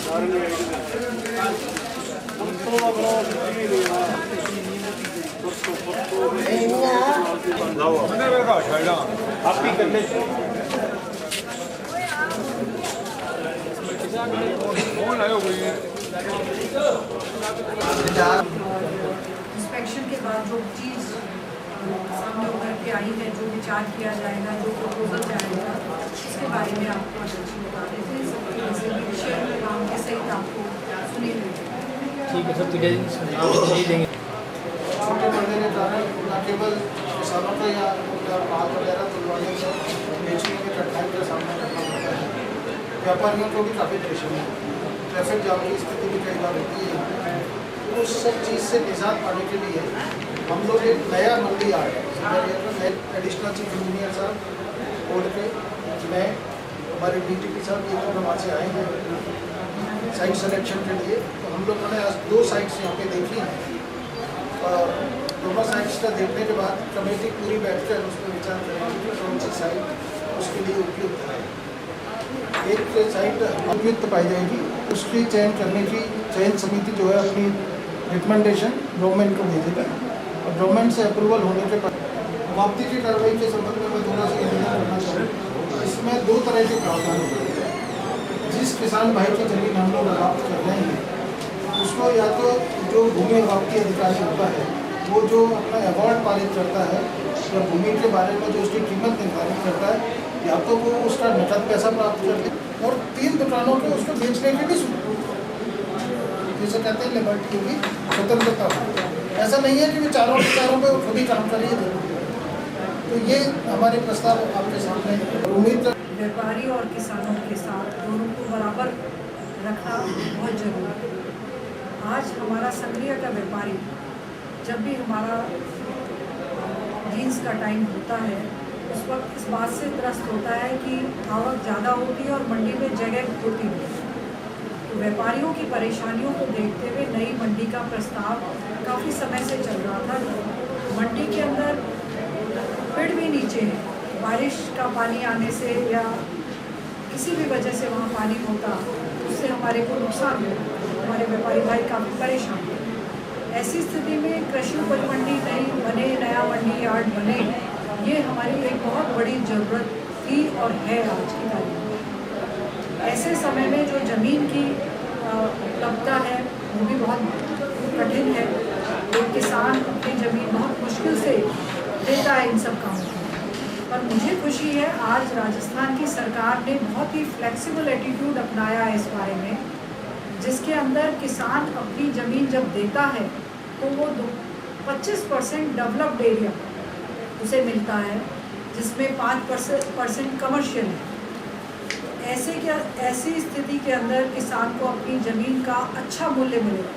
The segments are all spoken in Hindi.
इंस्पेक्शन के बाद जो चीज़ सामने उभर के आई है, जो विचार किया जाएगा, जो प्रपोजल जाएगा, इसके बारे में आपको अच्छी बता देते हैं। जैसे विषय काम के सहित आपको सुनी हुई। ठीक है सर, तो नहीं देंगे। छोटे बढ़ने के कारण न केवल किसानों को या माल वगैरह तुलवाने से बेचने के कठिनाई का सामना करना पड़ता है, व्यापारियों को भी काफ़ी परेशानी होती है। ट्रैफिक जाम की स्थिति भी कई बार होती है। उस सब चीज़ से निजात पाने के लिए हम लोग एक नया मंडी आए एडिशनल चीफ इंजीनियर साहब बोर्ड के, मैं हमारे DTP साहब ये लोग वहाँ से आए हैं साइट सिलेक्शन के लिए। तो हम लोगों ने आज 2 साइट्स यहाँ पे देखी हैं और दोनों साइट्स का देखने के बाद कमेटी पूरी बैठकर उस पर विचार करेंगे कि कौन सी साइट उसके लिए उपयुक्त है। एक साइट उपयुक्त पाई जाएगी, उसकी चयन करने की चयन समिति जो है अपनी रिकमेंडेशन गवर्नमेंट को भेजेगा और गवर्नमेंट से अप्रूवल होने के बाद वापसी की कार्रवाई के संबंध में मैं थोड़ा सा निवेदन करना चाहूँगा। इसमें 2 तरह के प्रावधान होते हैं। जिस किसान भाई की जमीन हम लोग वापस कर रहे हैं उसको या तो जो भूमि वापसी अधिकारी होता है वो जो अपना अवार्ड पारित करता है या भूमि के बारे में जो उसकी कीमत निर्धारित करता है, या तो वो उसका नकद पैसा प्राप्त करते हैं और 3 दुकानों को उसको बेचने की भी जैसे कहते हैं लिबर्टी होगी, स्वतंत्रता होगी। ऐसा नहीं है कि वो चारों पे खुद ही काम करिए। तो ये हमारे प्रस्ताव आपके सामने उम्मीद कर व्यापारी और किसानों के साथ दोनों को बराबर रखना बहुत जरूरी है। आज हमारा सक्रिय का व्यापारी जब भी हमारा जीन्स का टाइम होता है उस वक्त इस बात से त्रस्त होता है कि आवक ज़्यादा होती है और मंडी में जगह होती नहीं। तो व्यापारियों की परेशानियों को देखते हुए नई मंडी का प्रस्ताव काफ़ी समय से चल रहा था। मंडी के अंदर पेड़ भी नीचे है, बारिश का पानी आने से या किसी भी वजह से वहाँ पानी होता उससे हमारे को नुकसान हो, हमारे व्यापारी भाई काफ़ी परेशान हैं। ऐसी स्थिति में कृषि उपज मंडी नई बने, नया मंडी यार्ड बने, ये हमारी एक बहुत बड़ी ज़रूरत थी और है आज की तारीख में। ऐसे समय में जो ज़मीन की उपलब्धता है वो भी बहुत कठिन है। एक किसान अपनी ज़मीन बहुत मुश्किल से देता है इन सब कामों को। पर मुझे खुशी है आज राजस्थान की सरकार ने बहुत ही फ्लेक्सिबल एटीट्यूड अपनाया है इस बारे में, जिसके अंदर किसान अपनी ज़मीन जब देता है तो वो 25% डेवलप्ड एरिया उसे मिलता है, जिसमें 5% कमर्शियल है। ऐसी स्थिति के अंदर किसान को अपनी ज़मीन का अच्छा मूल्य मिलेगा,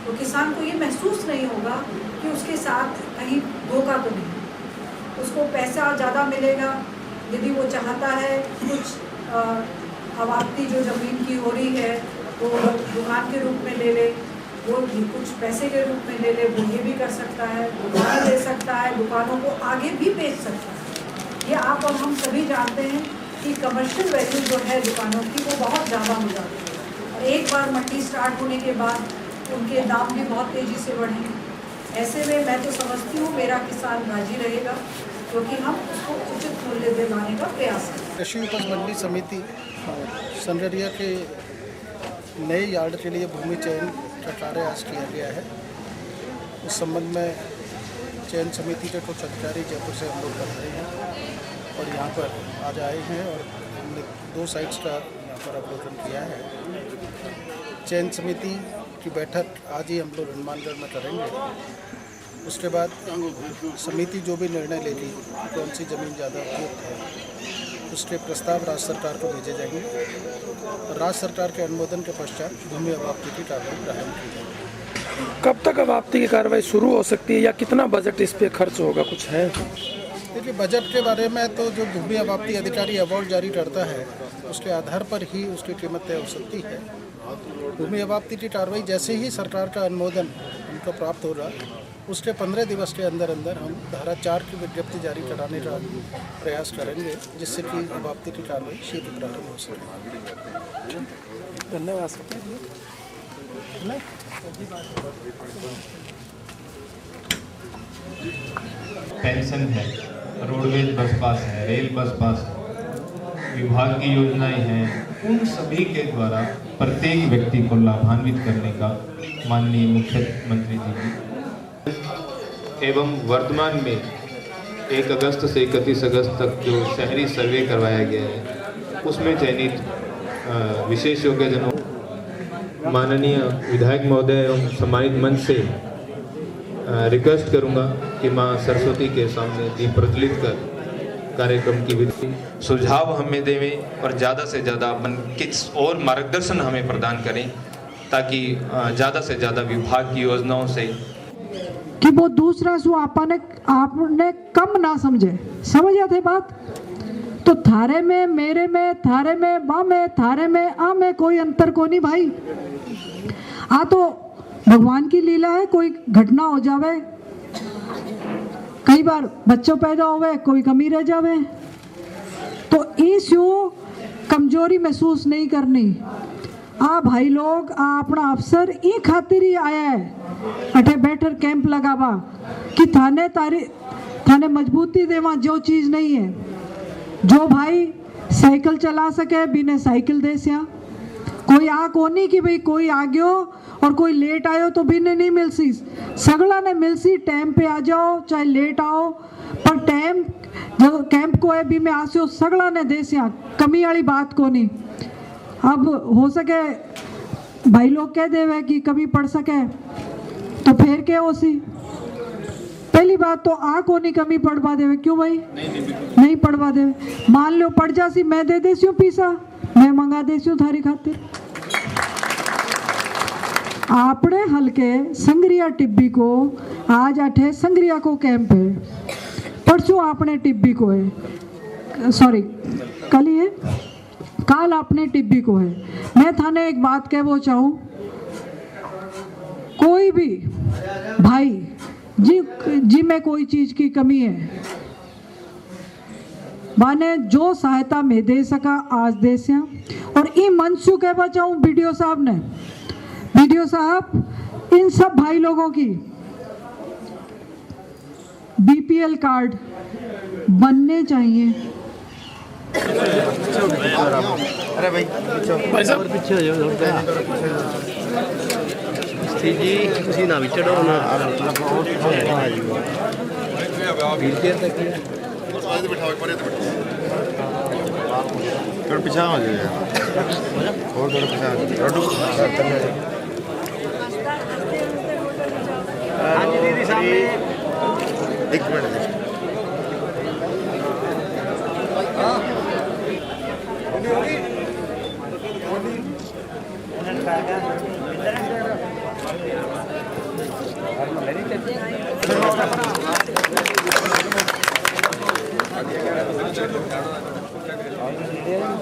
तो किसान को ये महसूस नहीं होगा कि उसके साथ कहीं धोखा तो नहीं, उसको पैसा ज़्यादा मिलेगा। यदि वो चाहता है कुछ आवाज़ी जो ज़मीन की हो रही है वो दुकान के रूप में ले ले, वो कुछ पैसे के रूप में ले ले, वो ये भी कर सकता है, दुकान ले सकता है, दुकानों को आगे भी बेच सकता है। ये आप और हम सभी जानते हैं कि कमर्शियल वैल्यू जो है दुकानों की वो बहुत ज़्यादा हो जाती है और एक बार मंडी स्टार्ट होने के बाद उनके दाम भी बहुत तेज़ी से बढ़ेंगे। ऐसे में मैं तो समझती हूँ मेरा किसान राजी रहेगा, क्योंकि हम उसको उचित मूल्य दिलाने का प्रयास करें। कृषि उपज मंडी समिति संडरिया के नए यार्ड के लिए भूमि चयन का कार्य आज किया गया है। इस संबंध में चयन समिति के कुछ अधिकारी जयपुर से हम लोग कर रहे हैं और यहाँ पर आज आए हैं और हमने 2 साइट्स का यहाँ पर अवलोकन किया है। चयन समिति की बैठक आज ही हम लोग हनुमानगढ़ में करेंगे। उसके बाद समिति जो भी निर्णय लेगी कौन सी ज़मीन ज़्यादा उपयुक्त है उसके प्रस्ताव राज्य सरकार को भेजे जाएंगे और राज्य सरकार के अनुमोदन के पश्चात भूमि अवाप्ति की कार्रवाई प्रारंभ की जाएगी। कब तक अवाप्ति की कार्रवाई शुरू हो सकती है या कितना बजट इस पे खर्च होगा, कुछ है? देखिए, बजट के बारे में तो जो भूमि अवाप्ति अधिकारी अवार्ड जारी करता है उसके आधार पर ही उसकी कीमत तय हो सकती है। भूमि अबाप्ति की कार्रवाई जैसे ही सरकार का अनुमोदन हमको प्राप्त होगा, उसके 15 दिवस के अंदर अंदर हम धारा 4 की विज्ञप्ति जारी कराने का प्रयास करेंगे, जिससे कि अबाप्ति की कार्रवाई शीघ्र प्रारंभ हो सके। धन्यवाद। पेंशन है, रोडवेज बस पास है, रेल बस पास है, विभाग की योजनाएं हैं, उन सभी के द्वारा प्रत्येक व्यक्ति को लाभान्वित करने का माननीय मुख्यमंत्री जी की एवं वर्तमान में 1 अगस्त से 31 अगस्त तक जो शहरी सर्वे करवाया गया है, उसमें चयनित विशेष योग्यजनों माननीय विधायक महोदय एवं सम्मानित मंच से रिक्वेस्ट करूंगा कि मां सरस्वती के सामने दीप प्रज्वलित कर कार्यक्रम की विधि सुझाव हमें देवें और ज़्यादा से ज़्यादा अपन किस और मार्गदर्शन हमें प्रदान करें, ताकि ज़्यादा से ज़्यादा विभाग की योजनाओं से कि वो दूसरा सो आपने कम ना समझ थे बात। तो थारे में, मेरे में, थारे में, बा में, थारे में, आ में कोई अंतर को नहीं भाई। आ तो भगवान की लीला है, कोई घटना हो जावे, कई बार बच्चों पैदा होवे, कोई कमी रह जावे, तो इस कमजोरी महसूस नहीं करनी। आ भाई लोग, आ अपना अफसर ई खातिर ही आया है अठे बैठर कैंप लगावा कि थाने मजबूती देवा जो चीज नहीं है। जो भाई साइकिल चला सके बिने साइकिल दे सिया, कोई आ कोनी कि भाई कोई आ गयो और कोई लेट आयो तो बिने नहीं मिलसी, सगला ने मिलसी। टाइम पे आ जाओ चाहे लेट आओ, पर टाइम जो कैंप को है भी में आसियो सगला ने दे सिया, कमी वाली बात को नहीं। अब हो सके भाई लोग कह देवे कि कमी पड़ सके तो फिर क्या हो सी। पहली बात तो आ को नहीं कमी पड़वा देवे, क्यों भाई नहीं पड़वा देवे। मान लो पड़ जासी, मैं दे देसी पीसा, मैं मंगा देसी थारी खातिर। आपने हल्के संग्रिया टिब्बी को आज अठे संग्रिया को कैंप है, परसों आपने टिब्बी को है, सॉरी कल ही है, काल आपने टिब्बी को है। मैं थाने एक बात कहना चाहूँ, कोई भी भाई जी में कोई चीज की कमी है, माने जो सहायता में दे सका आज दे सिया। और ई मंच से कहना चाहूँ वीडियो साहब इन सब भाई लोगों की बीपीएल कार्ड बनने चाहिए। अरे भाई साहब पीछे हो जाओ, जी तुसी ना विच डो ना व्हीलचेयर तक थोड़ा पीछे हो जाइए और थोड़ा पीछे दीदी सामने एक मिनट।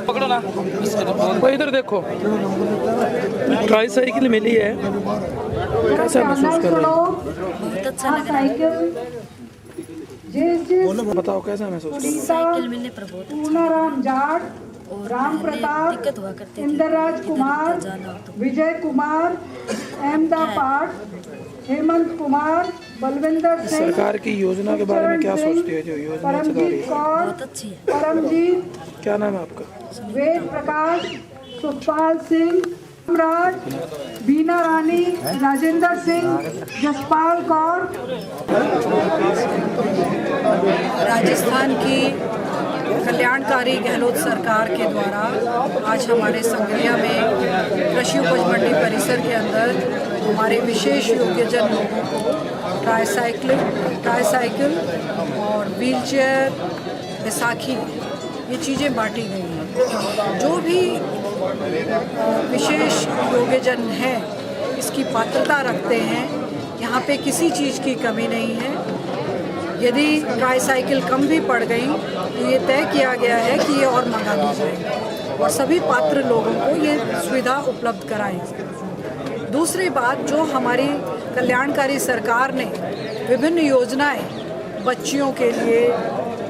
पकड़ो ना, वो इधर देखो, ट्राई साइकिल मिली है, कैसा महसूस कर रहे हो? बहुत अच्छा लग रहा है। बताओ कैसा महसूस कर रहे हो? साइकिल मिलने पर बहुत अच्छा। और राम प्रताप, दिक्कत हुआ करती थी, इंद्रराज कुमार, विजय कुमार, अहमदाबाद, हेमंत कुमार, बलविंदर सिंह। सरकार की योजना के बारे में क्या सोचती है जो योजना चला रही है? बहुत अच्छी है। परमजीत, क्या नाम है आपका? वेद प्रकाश, सुखपाल सिंह, राज, बीना रानी, राजेंद्र सिंह, जसपाल कौर। राजस्थान की कल्याणकारी गहलोत सरकार के द्वारा आज हमारे संग्रिया में कृषि उपज मंडी परिसर के अंदर हमारे विशेष योग्यजन लोगों को ट्राईसाइकिल और व्हीलचेयर, बैसाखी, ये चीज़ें बांटी गई हैं। जो भी विशेष योग्यजन हैं इसकी पात्रता रखते हैं, यहाँ पे किसी चीज़ की कमी नहीं है। यदि ट्राईसाइकिल कम भी पड़ गई तो ये तय किया गया है कि ये और मंगा दी जाएगी। और सभी पात्र लोगों को ये सुविधा उपलब्ध कराएं। दूसरी बात, जो हमारी कल्याणकारी सरकार ने विभिन्न योजनाएं बच्चियों के लिए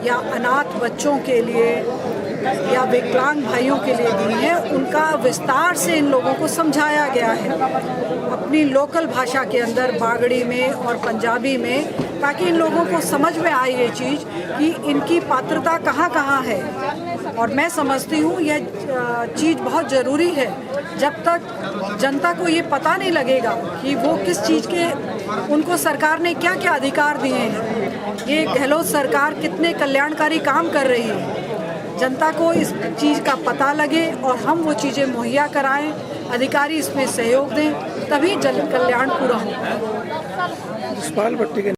या अनाथ बच्चों के लिए या विकलांग भाइयों के लिए दी हैं, उनका विस्तार से इन लोगों को समझाया गया है अपनी लोकल भाषा के अंदर, बागड़ी में और पंजाबी में, ताकि इन लोगों को समझ में आए ये चीज़ कि इनकी पात्रता कहाँ कहाँ है। और मैं समझती हूँ यह चीज़ बहुत ज़रूरी है। जब तक जनता को ये पता नहीं लगेगा कि वो किस चीज़ के, उनको सरकार ने क्या क्या अधिकार दिए हैं, ये गहलोत सरकार कितने कल्याणकारी काम कर रही है, जनता को इस चीज़ का पता लगे और हम वो चीज़ें मुहैया कराएं, अधिकारी इसमें सहयोग दें, तभी जन कल्याण पूरा होगा।